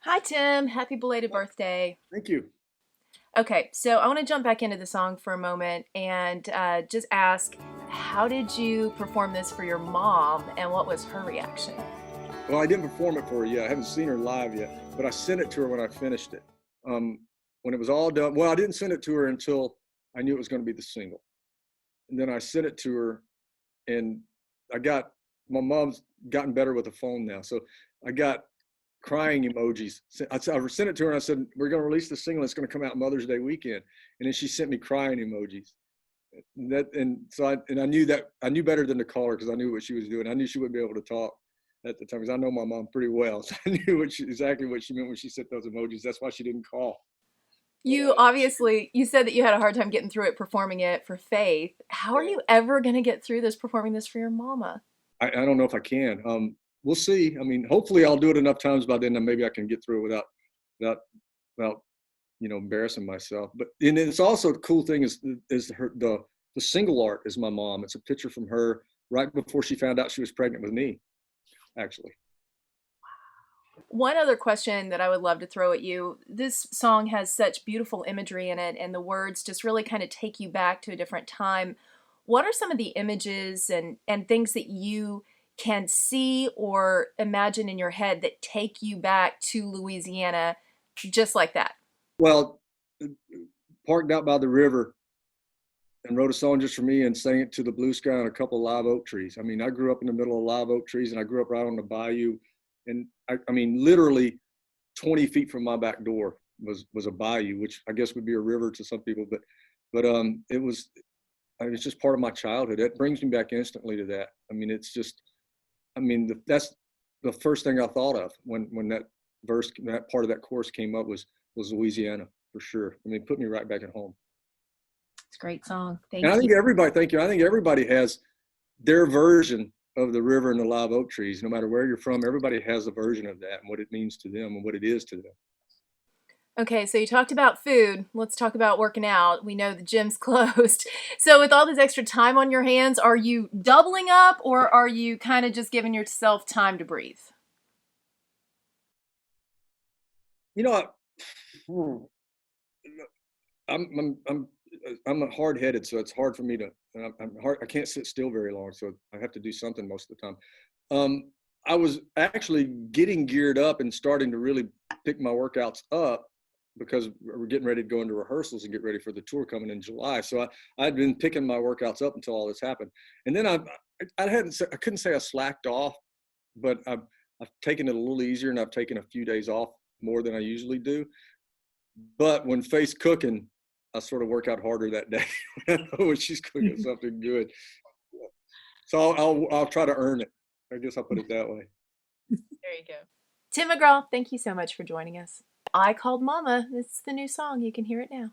Hi, Tim. Happy belated birthday. Thank you. Okay, so I want to jump back into the song for a moment and just ask, how did you perform this for your mom and what was her reaction? Well, I didn't perform it for her yet. I haven't seen her live yet, but I sent it to her when I finished it. When it was all done, well, I didn't send it to her until I knew it was going to be the single. And then I sent it to her, and I got my mom's gotten better with the phone now. So I got crying emojis. I sent it to her and I said, "We're going to release the single. It's going to come out Mother's Day weekend." And then she sent me crying emojis. And I knew that I knew better than to call her because I knew what she was doing. I knew she wouldn't be able to talk at the time because I know my mom pretty well, so I knew exactly what she meant when she sent those emojis. That's why she didn't call. But You said that you had a hard time getting through it performing it for Faith. How are yeah, you ever going to get through this performing this for your mama? I don't know if I can. We'll see. I mean, hopefully I'll do it enough times by then that maybe I can get through it without without embarrassing myself. But and it's also the cool thing is the single art is my mom. It's a picture from her right before she found out she was pregnant with me, actually. One other question that I would love to throw at you. This song has such beautiful imagery in it, and the words just really kind of take you back to a different time. What are some of the images and things that you can see or imagine in your head that take you back to Louisiana just like that? Well, parked out by the river and wrote a song just for me and sang it to the blue sky and a couple of live oak trees. I mean, I grew up in the middle of live oak trees and I grew up right on the bayou. And I mean, literally 20 feet from my back door was a bayou, which I guess would be a river to some people, but it was, I mean, it's just part of my childhood. It brings me back instantly to that. I mean, it's just, I mean, that's the first thing I thought of when that part of that chorus came up was Louisiana for sure. I mean, it put me right back at home. It's a great song. And I Thank you. think everybody, thank you. I think everybody has their version of the river and the live oak trees. No matter where you're from, everybody has a version of that and what it means to them and what it is to them. Okay, so you talked about food. Let's talk about working out. We know the gym's closed. So, with all this extra time on your hands, are you doubling up or are you kind of just giving yourself time to breathe? You know, I'm I'm I'm I'm hard headed, so it's hard for me to. I'm hard. I can't sit still very long, so I have to do something most of the time. Um, I was actually getting geared up and starting to really pick my workouts up because we're getting ready to go into rehearsals and get ready for the tour coming in July. So I'd been picking my workouts up until all this happened, and then I couldn't say I slacked off, but I've taken it a little easier and I've taken a few days off more than I usually do. But when Faith's cooking, I sort of work out harder that day when she's cooking something good. So I'll try to earn it. I guess I'll put it that way. There you go. Tim McGraw, thank you so much for joining us. I Called Mama. It's the new song. You can hear it now.